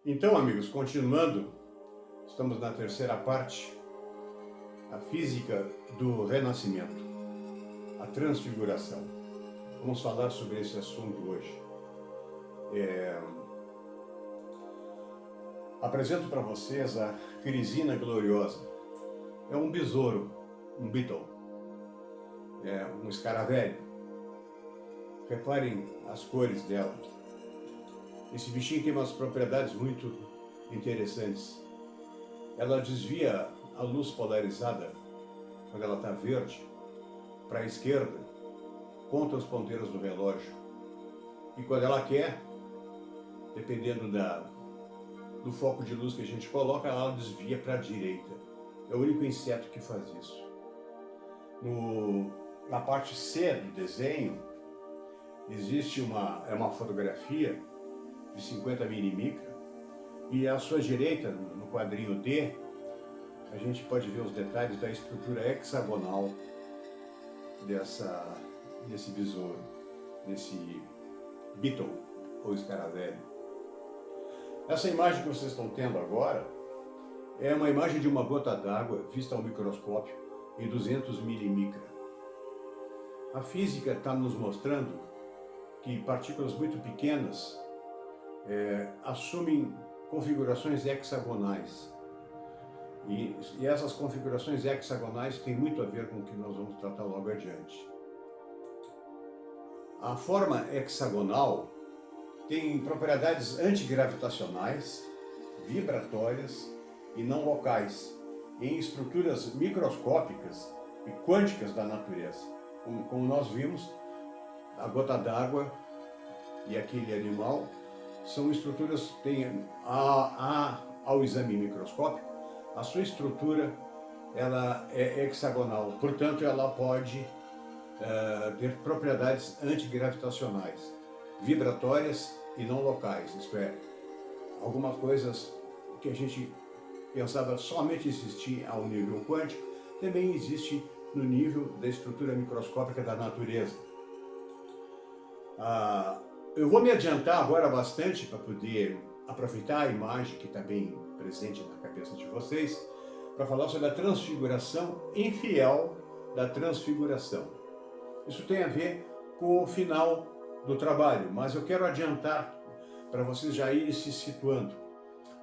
Então, amigos, continuando, estamos na terceira parte, a física do renascimento, a transfiguração. Vamos falar sobre esse assunto hoje. Apresento para vocês a Crisina Gloriosa. É um besouro, um beetle, um escaravelho. Reparem as cores dela. Esse bichinho tem umas propriedades muito interessantes. Ela desvia a luz polarizada, quando ela está verde, para a esquerda, contra os ponteiros do relógio. E quando ela quer, dependendo do foco de luz que a gente coloca, ela desvia para a direita. É o único inseto que faz isso. Na parte C do desenho, existe uma fotografia de 50 milímetros, e à sua direita, no quadrinho D, a gente pode ver os detalhes da estrutura hexagonal desse besouro, desse beetle, ou escaravelho. Essa imagem que vocês estão tendo agora é uma imagem de uma gota d'água vista ao microscópio em 200 milímetros. A física está nos mostrando que partículas muito pequenas assumem configurações hexagonais. E essas configurações hexagonais têm muito a ver com o que nós vamos tratar logo adiante. A forma hexagonal tem propriedades antigravitacionais, vibratórias e não locais, em estruturas microscópicas e quânticas da natureza. Como nós vimos, a gota d'água e aquele animal são estruturas que têm, ao exame microscópico, a sua estrutura ela é hexagonal, portanto ela pode ter propriedades antigravitacionais, vibratórias e não locais, isto é, algumas coisas que a gente pensava somente existir ao nível quântico, também existe no nível da estrutura microscópica da natureza. Eu vou me adiantar agora bastante para poder aproveitar a imagem que está bem presente na cabeça de vocês, para falar sobre a transfiguração infiel da transfiguração. Isso tem a ver com o final do trabalho, mas eu quero adiantar para vocês já irem se situando.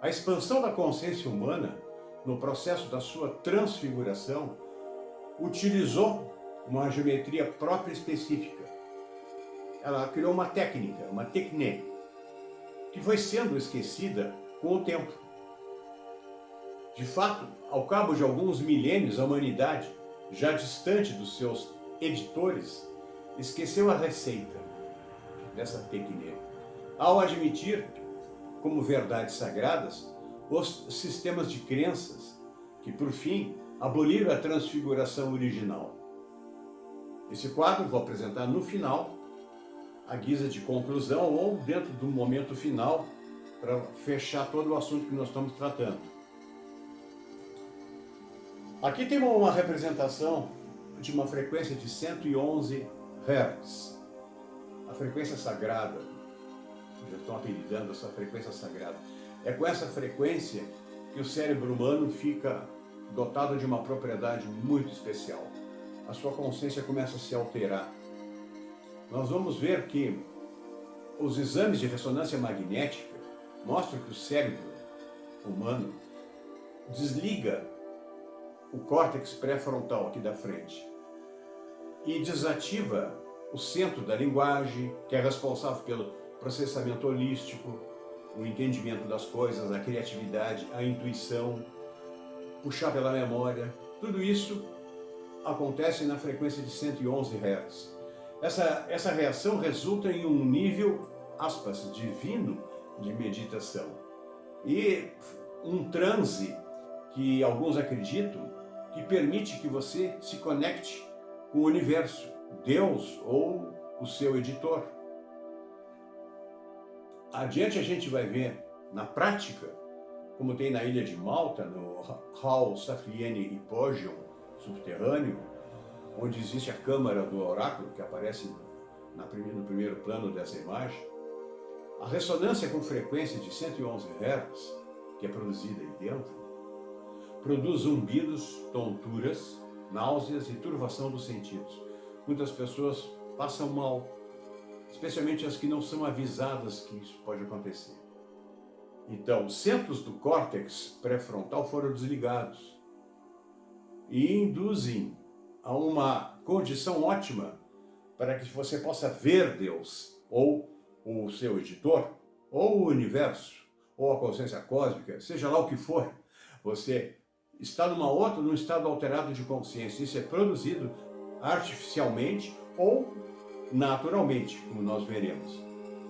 A expansão da consciência humana, no processo da sua transfiguração, utilizou uma geometria própria específica. Ela criou uma técnica, uma techné, que foi sendo esquecida com o tempo. De fato, ao cabo de alguns milênios, a humanidade, já distante dos seus editores, esqueceu a receita dessa techné, ao admitir como verdades sagradas os sistemas de crenças que, por fim, aboliram a transfiguração original. Esse quadro vou apresentar no final, à guisa de conclusão ou dentro do momento final, para fechar todo o assunto que nós estamos tratando. Aqui tem uma representação de uma frequência de 111 Hz, a frequência sagrada. Já estão apelidando essa frequência sagrada. É com essa frequência que o cérebro humano fica dotado de uma propriedade muito especial. A sua consciência começa a se alterar. Nós vamos ver que os exames de ressonância magnética mostram que o cérebro humano desliga o córtex pré-frontal aqui da frente e desativa o centro da linguagem, que é responsável pelo processamento holístico, o entendimento das coisas, a criatividade, a intuição, puxar pela memória. Tudo isso acontece na frequência de 111 Hz. Essa reação resulta em um nível, aspas, divino de meditação e um transe que alguns acreditam que permite que você se conecte com o universo, Deus ou o seu editor. Adiante a gente vai ver na prática, como tem na ilha de Malta, no Hall Saflieni Hypogeum subterrâneo, onde existe a câmara do oráculo, que aparece no primeiro plano dessa imagem. A ressonância com frequência de 111 Hz, que é produzida aí dentro, produz zumbidos, tonturas, náuseas e turvação dos sentidos. Muitas pessoas passam mal, especialmente as que não são avisadas que isso pode acontecer. Então, os centros do córtex pré-frontal foram desligados e induzem a uma condição ótima para que você possa ver Deus, ou o seu editor, ou o universo, ou a consciência cósmica, seja lá o que for. Você está num estado alterado de consciência. Isso é produzido artificialmente ou naturalmente, como nós veremos.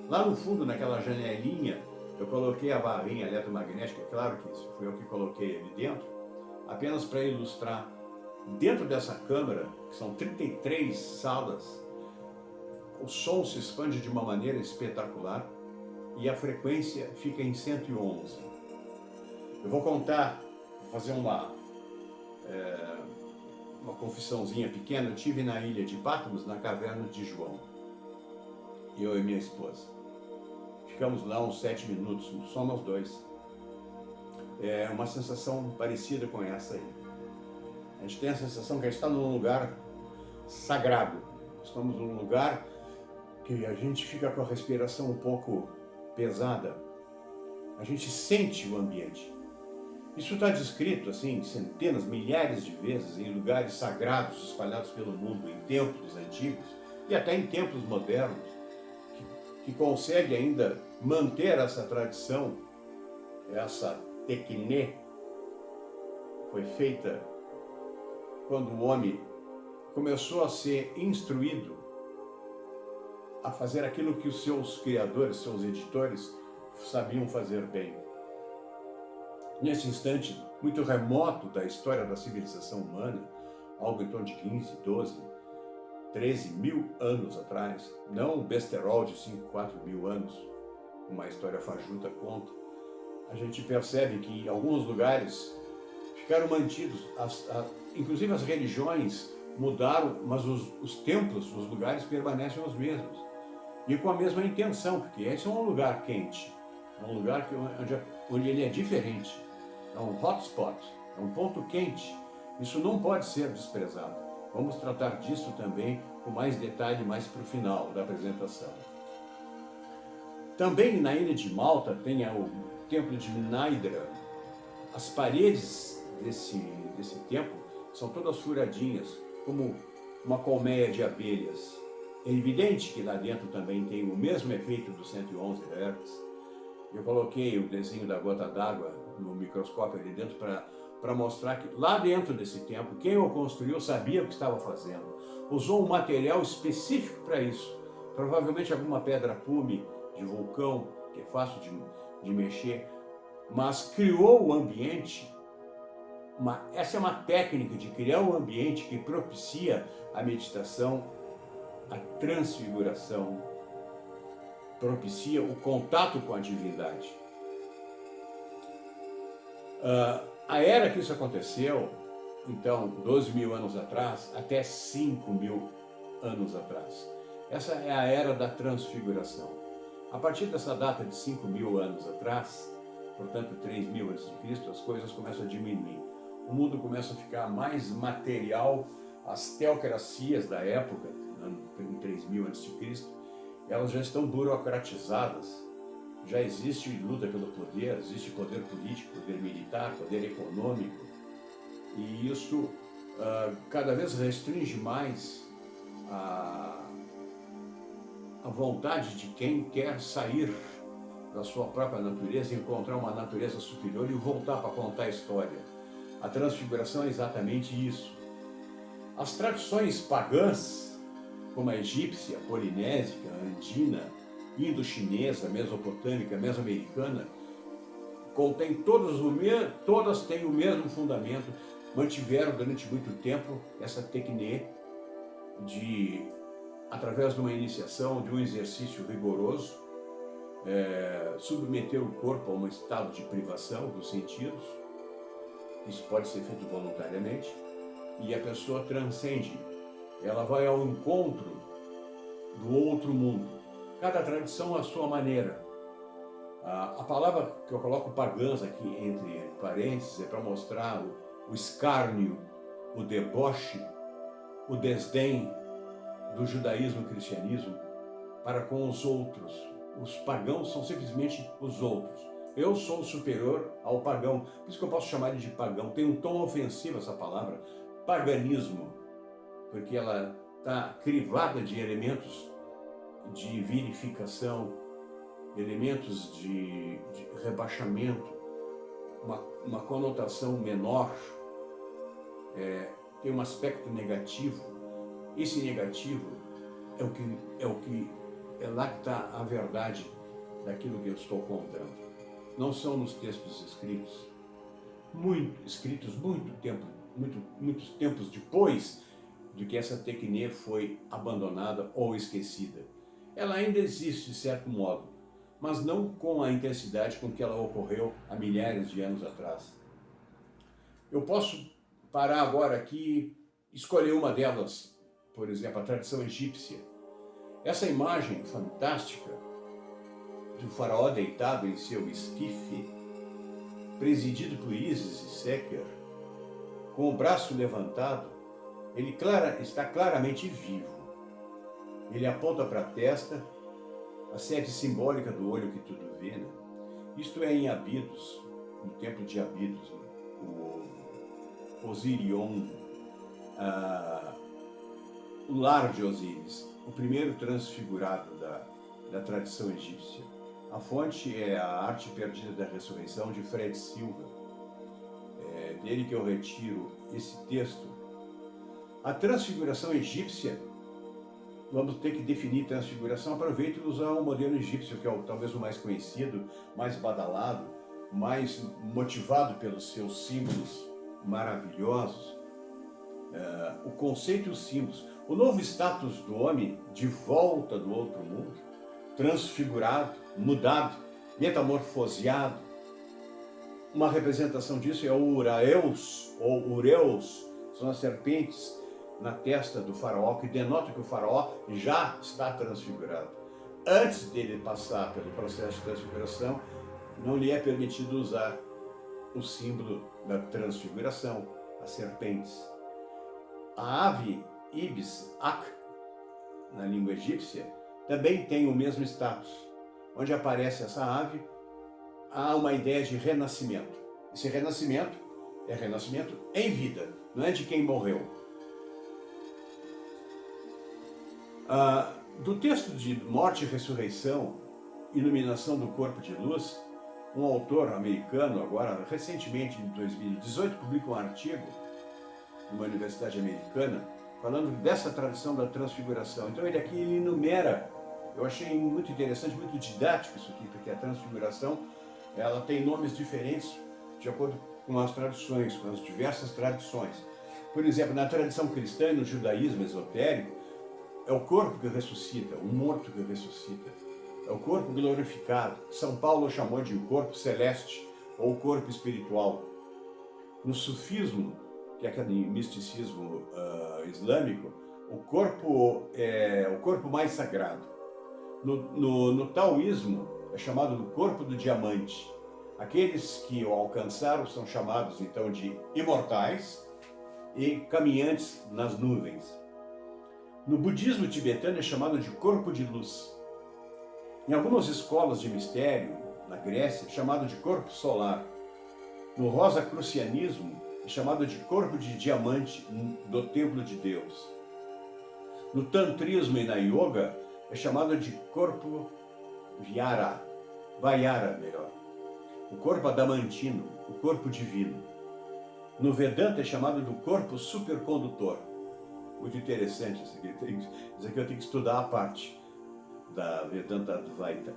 Lá no fundo, naquela janelinha, eu coloquei a barrinha eletromagnética, claro que isso fui eu que coloquei ali dentro, apenas para ilustrar. Dentro dessa câmara, que são 33 salas, o som se expande de uma maneira espetacular e a frequência fica em 111. Eu vou contar, vou fazer uma confissãozinha pequena. Eu estive na ilha de Patmos, na caverna de João, eu e minha esposa. Ficamos lá uns 7 minutos, só nós dois. É uma sensação parecida com essa aí. A gente tem a sensação que a gente está num lugar sagrado. Estamos num lugar que a gente fica com a respiração um pouco pesada. A gente sente o ambiente. Isso está descrito assim centenas, milhares de vezes em lugares sagrados espalhados pelo mundo, em templos antigos e até em templos modernos, que consegue ainda manter essa tradição. Essa tekné foi feita quando o homem começou a ser instruído a fazer aquilo que os seus criadores, seus editores, sabiam fazer bem. Nesse instante muito remoto da história da civilização humana, algo em torno de 15, 12, 13 mil anos atrás, não um besterol de 5, 4 mil anos, uma história fajuta conta, a gente percebe que em alguns lugares ficaram mantidos, inclusive as religiões mudaram, mas os templos, os lugares permanecem os mesmos. E com a mesma intenção, porque esse é um lugar quente, é um lugar onde ele é diferente, é um hotspot, é um ponto quente. Isso não pode ser desprezado. Vamos tratar disso também com mais detalhe mais para o final da apresentação. Também na ilha de Malta tem o templo de Mnaidra. As paredes desse templo são todas furadinhas, como uma colmeia de abelhas. É evidente que lá dentro também tem o mesmo efeito dos 111 Hz. Eu coloquei o desenho da gota d'água no microscópio ali dentro para mostrar que lá dentro desse templo, quem o construiu sabia o que estava fazendo. Usou um material específico para isso. Provavelmente alguma pedra pume de vulcão, que é fácil de mexer, mas criou o ambiente. Essa é uma técnica de criar um ambiente que propicia a meditação, a transfiguração, propicia o contato com a divindade. A era que isso aconteceu, então, 12 mil anos atrás, até 5 mil anos atrás. Essa é a era da transfiguração. A partir dessa data de 5 mil anos atrás, portanto 3 mil a.C., as coisas começam a diminuir. O mundo começa a ficar mais material. As teocracias da época, em 3 mil a.C., elas já estão burocratizadas. Já existe luta pelo poder, existe poder político, poder militar, poder econômico. E isso cada vez restringe mais a vontade de quem quer sair da sua própria natureza, encontrar uma natureza superior e voltar para contar a história. A transfiguração é exatamente isso. As tradições pagãs, como a egípcia, a polinésica, a andina, indo-chinesa, mesopotâmica, mesoamericana, todas têm o mesmo fundamento, mantiveram durante muito tempo essa técnica de, através de uma iniciação, de um exercício rigoroso, submeter o corpo a um estado de privação dos sentidos. Isso pode ser feito voluntariamente, e a pessoa transcende, ela vai ao encontro do outro mundo. Cada tradição à sua maneira. A palavra que eu coloco pagãs aqui entre parênteses é para mostrar o escárnio, o deboche, o desdém do judaísmo e cristianismo para com os outros. Os pagãos são simplesmente os outros. Eu sou superior ao pagão, por isso que eu posso chamar ele de pagão. Tem um tom ofensivo essa palavra, paganismo, porque ela está crivada de elementos de virificação, elementos de rebaixamento, uma conotação menor, tem um aspecto negativo. Esse negativo é lá que está a verdade daquilo que eu estou contando. Não são nos textos escritos, muitos tempos depois de que essa tecnia foi abandonada ou esquecida. Ela ainda existe de certo modo, mas não com a intensidade com que ela ocorreu há milhares de anos atrás. Eu posso parar agora aqui e escolher uma delas, por exemplo, a tradição egípcia. Essa imagem fantástica do faraó deitado em seu esquife, presidido por Ísis e Seker, com o braço levantado, ele está claramente vivo. Ele aponta para a testa, a sede simbólica do olho que tudo vê, né? Isto é em Abidos, no templo de Abidos, né? O Osirion, o lar de Osíris, o primeiro transfigurado da tradição egípcia. A fonte é a Arte Perdida da Ressurreição, de Fred Silva. É dele que eu retiro esse texto. A transfiguração egípcia, vamos ter que definir transfiguração. Aproveito e usar o modelo egípcio, que é talvez o mais conhecido, mais badalado, mais motivado pelos seus símbolos maravilhosos. O conceito e os símbolos. O novo status do homem de volta do outro mundo, transfigurado, mudado, metamorfoseado. Uma representação disso é o Uraeus, ou Ureus, são as serpentes na testa do faraó, que denota que o faraó já está transfigurado. Antes dele passar pelo processo de transfiguração, não lhe é permitido usar o símbolo da transfiguração, as serpentes. A ave Ibis Ak, na língua egípcia, também tem o mesmo status. Onde aparece essa ave, há uma ideia de renascimento. Esse renascimento é renascimento em vida, não é de quem morreu. Do texto de Morte e Ressurreição, Iluminação do Corpo de Luz, um autor americano, agora recentemente, em 2018, publica um artigo numa universidade americana, falando dessa tradição da transfiguração. Então ele aqui enumera, eu achei muito interessante, muito didático isso aqui, porque a transfiguração, ela tem nomes diferentes de acordo com as tradições, com as diversas tradições. Por exemplo, na tradição cristã e no judaísmo esotérico, é o corpo que ressuscita, o morto que ressuscita. É o corpo glorificado. São Paulo chamou de corpo celeste ou corpo espiritual. No sufismo, que é aquele misticismo islâmico, o corpo é o corpo mais sagrado. No taoísmo, é chamado do corpo do diamante. Aqueles que o alcançaram são chamados, então, de imortais e caminhantes nas nuvens. No budismo tibetano é chamado de corpo de luz. Em algumas escolas de mistério, na Grécia, é chamado de corpo solar. No rosacrucianismo, é chamado de corpo de diamante do templo de Deus. No tantrismo e na yoga, é chamado de corpo Vayara, melhor. O corpo adamantino, o corpo divino. No Vedanta é chamado do corpo supercondutor. Muito interessante isso aqui. Isso aqui eu tenho que estudar a parte da Vedanta Advaita.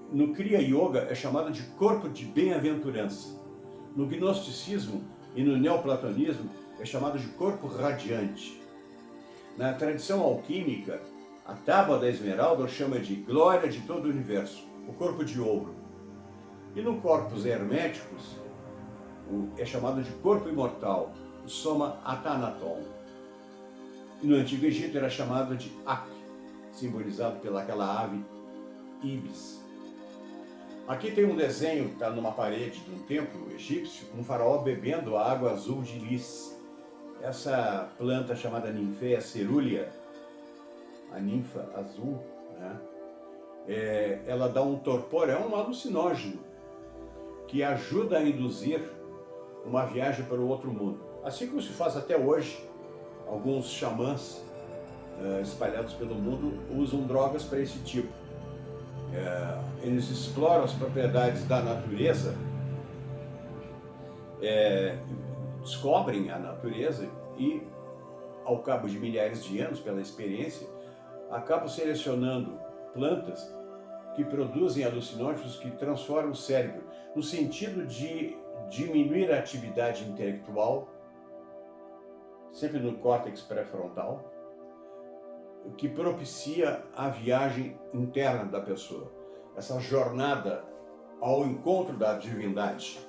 No Kriya Yoga é chamado de corpo de bem-aventurança. No gnosticismo e no neoplatonismo é chamado de corpo radiante. Na tradição alquímica, a tábua da esmeralda chama de glória de todo o universo, o corpo de ouro. E no corpos herméticos é chamado de corpo imortal, o soma atanaton. E no Antigo Egito era chamado de Ak, simbolizado pelaquela ave Ibis. Aqui tem um desenho que está numa parede de um templo egípcio, um faraó bebendo a água azul de lis. Essa planta chamada Ninfeia cerúlea, a ninfa azul, né? Ela dá um torpor, é um alucinógeno que ajuda a induzir uma viagem para o outro mundo. Assim como se faz até hoje, alguns xamãs espalhados pelo mundo usam drogas para esse tipo. Eles exploram as propriedades da natureza, descobrem a natureza e, ao cabo de milhares de anos, pela experiência, acabam selecionando plantas que produzem alucinógenos que transformam o cérebro, no sentido de diminuir a atividade intelectual, sempre no córtex pré-frontal, o que propicia a viagem interna da pessoa, essa jornada ao encontro da divindade.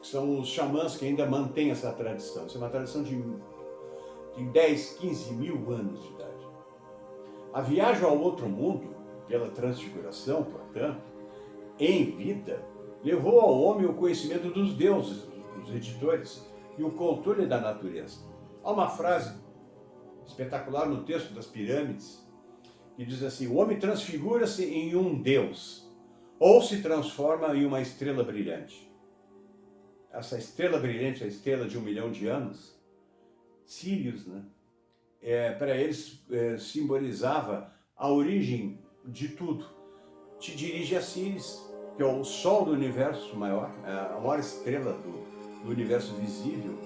São os xamãs que ainda mantêm essa tradição. Isso é uma tradição de 10, 15 mil anos de idade. A viagem ao outro mundo, pela transfiguração, portanto, em vida, levou ao homem o conhecimento dos deuses, dos editores, e o controle da natureza. Há uma frase espetacular no texto das pirâmides, que diz assim: o homem transfigura-se em um deus, ou se transforma em uma estrela brilhante. Essa estrela brilhante, a estrela de 1 milhão de anos, Sírius, né? Para eles simbolizava a origem de tudo. Te dirige a Sírius, que é o sol do universo maior, a maior estrela do universo visível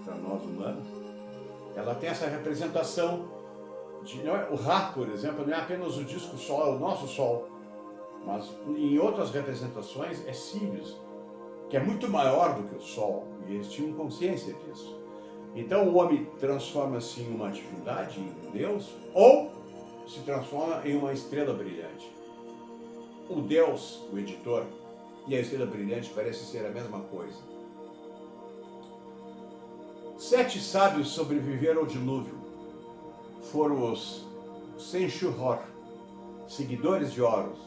para nós humanos. Ela tem essa representação o Ra, por exemplo, não é apenas o disco Sol, é o nosso Sol, mas em outras representações é Sírius, que é muito maior do que o Sol, e eles tinham consciência disso. Então o homem transforma-se em uma divindade, em um Deus, ou se transforma em uma estrela brilhante. O Deus, o editor, e a estrela brilhante parecem ser a mesma coisa. 7 sábios sobreviveram ao dilúvio. Foram os Senshur, seguidores de Horus.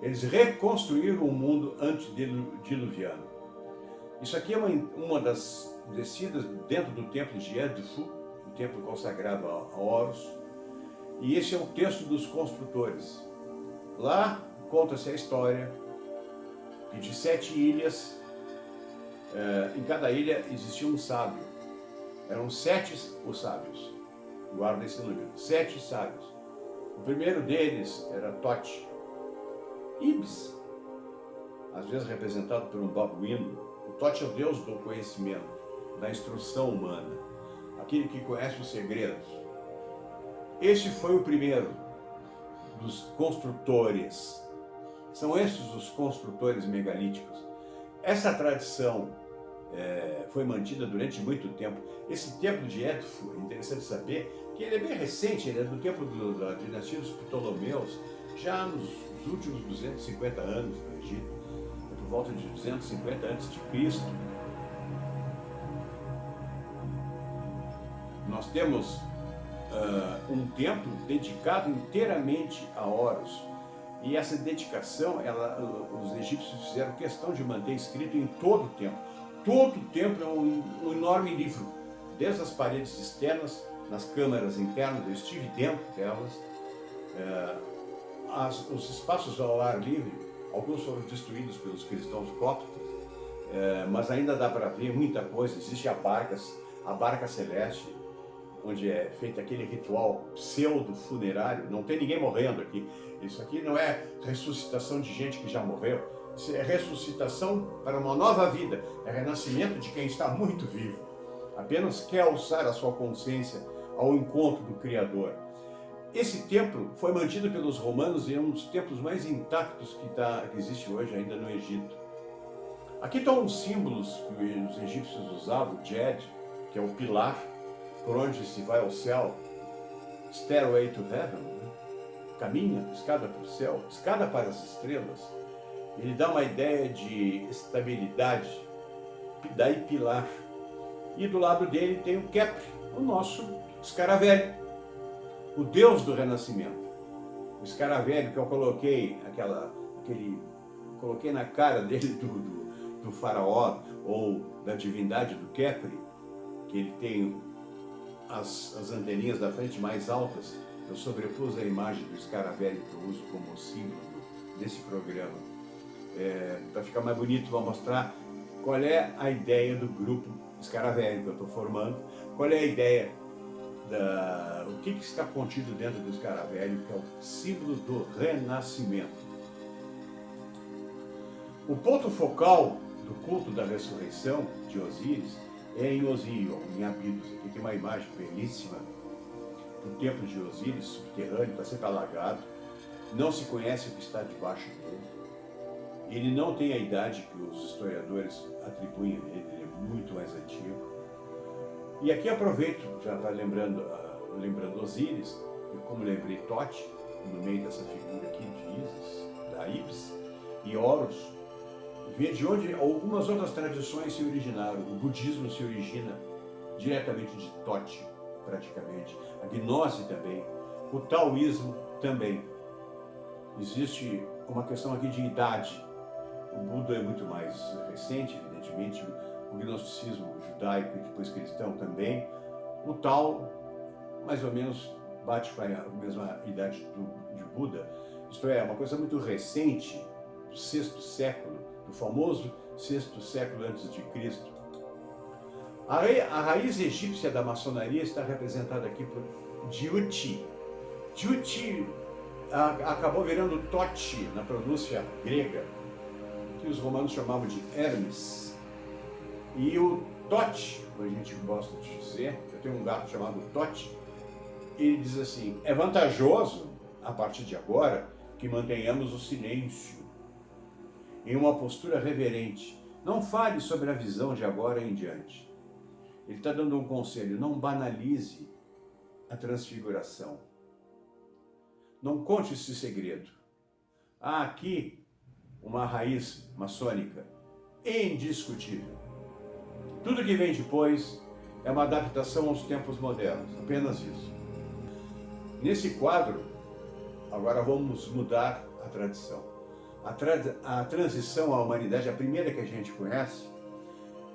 Eles reconstruíram o mundo antediluviano. Isso aqui é uma das descidas dentro do templo de Edfu, o templo consagrado a Horus. E esse é o texto dos construtores. Lá conta-se a história que de 7 ilhas, em cada ilha existia um sábio. Eram 7 os sábios. Guarda esse número. 7 sábios. O primeiro deles era Tote. Ibis, às vezes representado por um babuíno. O Tote é o deus do conhecimento, da instrução humana, aquele que conhece os segredos. Este foi o primeiro dos construtores. São esses os construtores megalíticos. Essa tradição foi mantida durante muito tempo. Esse templo de Edfu, é interessante saber que ele é bem recente, ele é do tempo da dinastia dos Ptolomeus, já nos últimos 250 anos do Egito, por volta de 250 a.C. Nós temos um templo dedicado inteiramente a Horus. E essa dedicação, os egípcios fizeram questão de manter escrito em todo o templo. Todo o templo é um enorme livro, desde as paredes externas, nas câmaras internas, eu estive dentro delas. Os espaços ao ar livre, alguns foram destruídos pelos cristãos coptos, mas ainda dá para ver muita coisa. Existe a barca celeste, onde é feito aquele ritual pseudo-funerário. Não tem ninguém morrendo aqui. Isso aqui não é ressuscitação de gente que já morreu. Isso é ressuscitação para uma nova vida. É renascimento de quem está muito vivo. Apenas quer alçar a sua consciência ao encontro do Criador. Esse templo foi mantido pelos romanos e é um dos templos mais intactos que existe hoje ainda no Egito. Aqui estão os símbolos que os egípcios usavam, o Djed, que é o pilar por onde se vai ao céu, Stairway to Heaven, né? Caminha, escada para o céu, escada para as estrelas. Ele dá uma ideia de estabilidade, daí pilar. E do lado dele tem o Kepri, o nosso escaravelho, o deus do renascimento. O escaravelho que eu coloquei, aquele coloquei na cara dele do faraó ou da divindade do Kepri, que ele tem as anteninhas da frente mais altas. Eu sobrepus a imagem do escaravelho que eu uso como símbolo desse programa. Para ficar mais bonito, vou mostrar qual é a ideia do grupo escaravelho que eu estou formando, qual é a ideia, o que está contido dentro do escaravelho, que é o símbolo do renascimento. O ponto focal do culto da ressurreição de Osíris é em Osírion, em Abidos. Aqui tem uma imagem belíssima do templo de Osíris, subterrâneo, está sempre alagado. Não se conhece o que está debaixo dele. Ele não tem a idade que os historiadores atribuem a ele, ele é muito mais antigo. E aqui aproveito, já está lembrando Osíris, e como lembrei Tote, no meio dessa figura aqui de Isis, da Ibis, e Horus, vê de onde algumas outras tradições se originaram. O budismo se origina diretamente de Tote, praticamente. A gnose também. O taoísmo também. Existe uma questão aqui de idade. O Buda é muito mais recente, evidentemente. O gnosticismo judaico e depois cristão também. O Tao, mais ou menos, bate com a mesma idade de Buda. Isto é, uma coisa muito recente, do 6º século, do famoso 6º século antes de Cristo. A raiz egípcia da maçonaria está representada aqui por Diuti. Diuti acabou virando Tote na pronúncia grega, que os romanos chamavam de Hermes. E o Tote, como a gente gosta de dizer, eu tenho um gato chamado Tote, ele diz assim: é vantajoso, a partir de agora, que mantenhamos o silêncio, em uma postura reverente. Não fale sobre a visão de agora em diante. Ele está dando um conselho: não banalize a transfiguração. Não conte esse segredo. Há aqui uma raiz maçônica indiscutível. Tudo que vem depois é uma adaptação aos tempos modernos, apenas isso. Nesse quadro, agora vamos mudar a tradição. A transição à humanidade, a primeira que a gente conhece,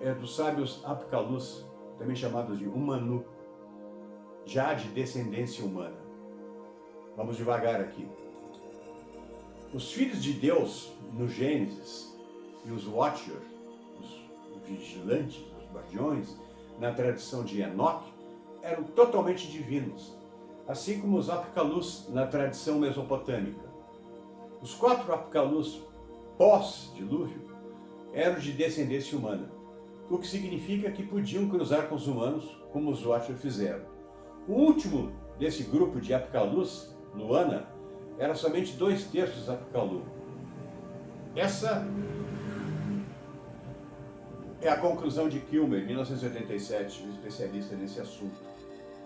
é dos sábios Apkalus, também chamados de Umanu, já de descendência humana. Vamos devagar aqui. Os filhos de Deus, no Gênesis, e os Watchers, os vigilantes, os guardiões, na tradição de Enoque, eram totalmente divinos, assim como os Apkalus na tradição mesopotâmica. Os 4 Apkalus pós-dilúvio eram de descendência humana, o que significa que podiam cruzar com os humanos, como os Watchers fizeram. O último desse grupo de Apkalus, Luana, era somente 2/3 Apkalu. Essa é a conclusão de Kilmer, 1987, um especialista nesse assunto.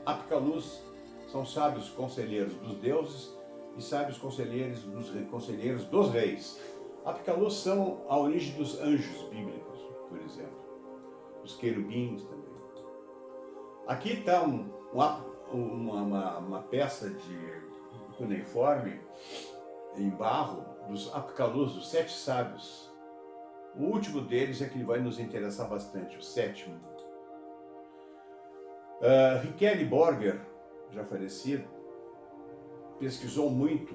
Apkalus são sábios conselheiros dos deuses e sábios conselheiros dos reis. Apkalus são a origem dos anjos bíblicos, por exemplo. Os querubins também. Aqui está uma peça de cuneiforme em barro dos Apkalus, dos 7 sábios. O último deles é que vai nos interessar bastante, o 7º. Rikeli Borger, já falecido, pesquisou muito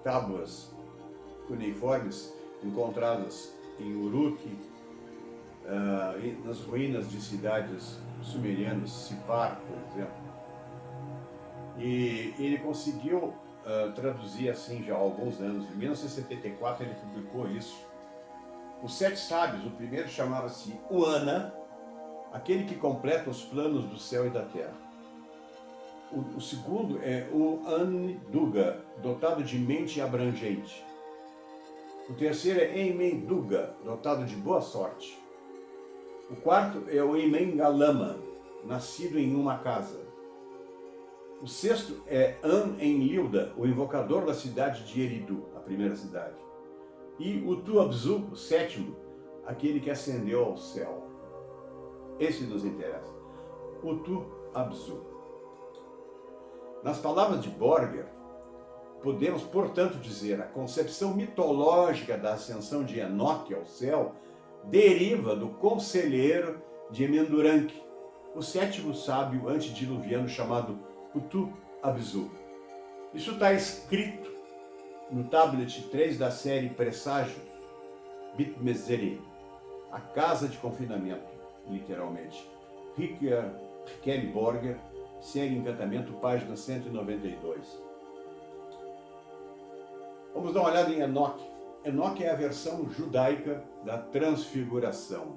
tábuas cuneiformes encontradas em Uruk, nas ruínas de cidades sumerianas, Sippar, por exemplo. E ele conseguiu traduzir assim já há alguns anos. Em 1974 ele publicou isso. Os 7 sábios, o primeiro chamava-se Uana, aquele que completa os planos do céu e da terra. O segundo é o An-Duga, dotado de mente abrangente. O terceiro é Emen-Duga, dotado de boa sorte. O quarto é o Emen-Galama, nascido em uma casa. O sexto é An-Enlilda, o invocador da cidade de Eridu, a primeira cidade. E o Tu-Abzu, o 7º, aquele que ascendeu ao céu. Esse nos interessa. O Tu-Abzu. Nas palavras de Borger, Podemos, portanto, dizer a concepção mitológica da ascensão de Enoque ao céu deriva do conselheiro de Emenduranque, o sétimo sábio antediluviano chamado Utu-Abzu. Isso está escrito no tablet 3 da série Presságios, Bit-Mezeri, a casa de confinamento, literalmente. Kelly Borger, Série Encantamento, página 192. Vamos dar uma olhada em Enoque. Enoque é a versão judaica da transfiguração.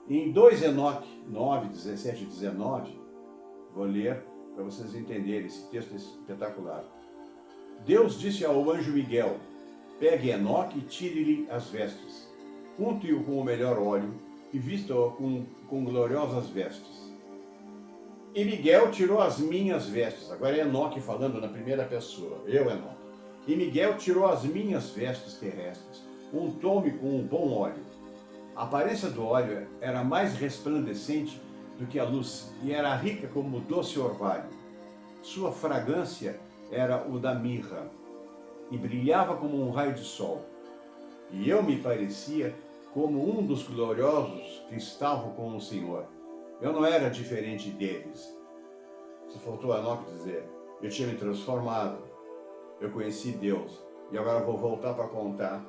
Em 2 Enoque 9, 17 e 19, vou ler para vocês entenderem esse texto espetacular. Deus disse ao anjo Miguel: pegue Enoque e tire-lhe as vestes, unte-o com o melhor óleo e vista-o com gloriosas vestes. E Miguel tirou as minhas vestes. Agora é Enoque falando na primeira pessoa, eu Enoque. E Miguel tirou as minhas vestes terrestres, untou-me com um bom óleo. A aparência do óleo era mais resplandecente do que a luz e era rica como o doce orvalho. Sua fragrância era o da mirra e brilhava como um raio de sol. E eu me parecia como um dos gloriosos que estavam com o Senhor. Eu não era diferente deles. Se faltou a Enoque dizer, eu tinha me transformado. Eu conheci Deus e agora vou voltar para contar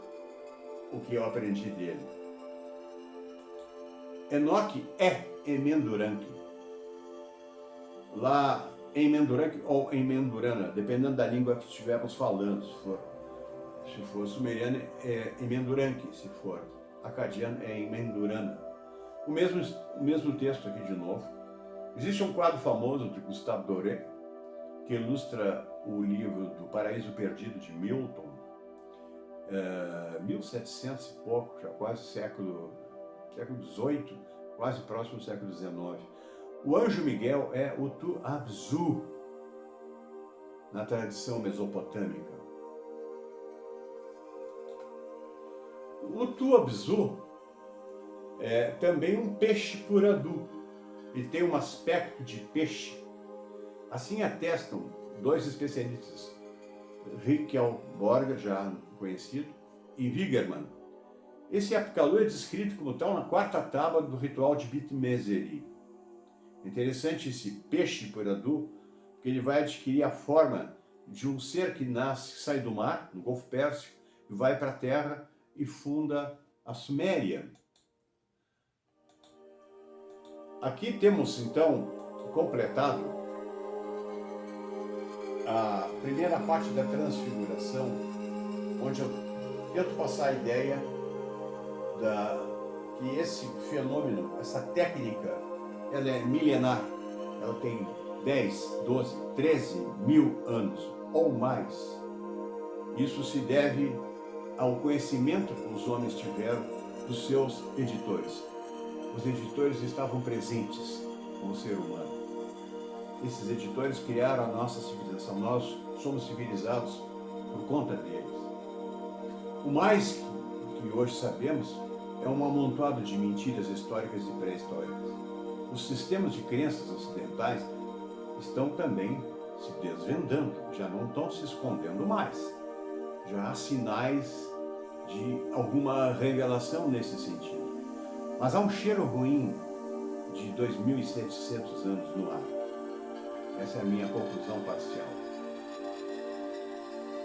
o que eu aprendi dele. Enoque é Emenduranque. Lá em Emenduranque ou em Mendurana, dependendo da língua que estivermos falando. Se for sumeriano é Emenduranque, se for acadiano é em Mendurana. O mesmo texto aqui de novo. Existe um quadro famoso de Gustave Doré que ilustra o livro do Paraíso Perdido de Milton, 1700 e pouco, já quase século XVIII, quase próximo do século XIX. O anjo Miguel é o Tu-Abzu, na tradição mesopotâmica. O Tu-Abzu é também um peixe puradu e tem um aspecto de peixe. Assim atestam 2 especialistas, Rickel Borger, já conhecido, e Wigerman. Esse Apikalu é descrito como tal na 4ª tábua do ritual de Bit-Mezeri. Interessante esse peixe puradu, porque ele vai adquirir a forma de um ser que nasce, sai do mar, no Golfo Pérsico, e vai para a terra e funda a Suméria. Aqui temos, então, completado a primeira parte da transfiguração, onde eu tento passar a ideia que esse fenômeno, essa técnica, ela é milenar, ela tem 10, 12, 13 mil anos ou mais. Isso se deve ao conhecimento que os homens tiveram dos seus editores. Os editores estavam presentes com o ser humano. Esses editores criaram a nossa civilização. Nós somos civilizados por conta deles. O mais que hoje sabemos é um amontoado de mentiras históricas e pré-históricas. Os sistemas de crenças ocidentais estão também se desvendando, já não estão se escondendo mais. Já há sinais de alguma revelação nesse sentido. Mas há um cheiro ruim de 2.700 anos no ar. Essa é a minha conclusão parcial.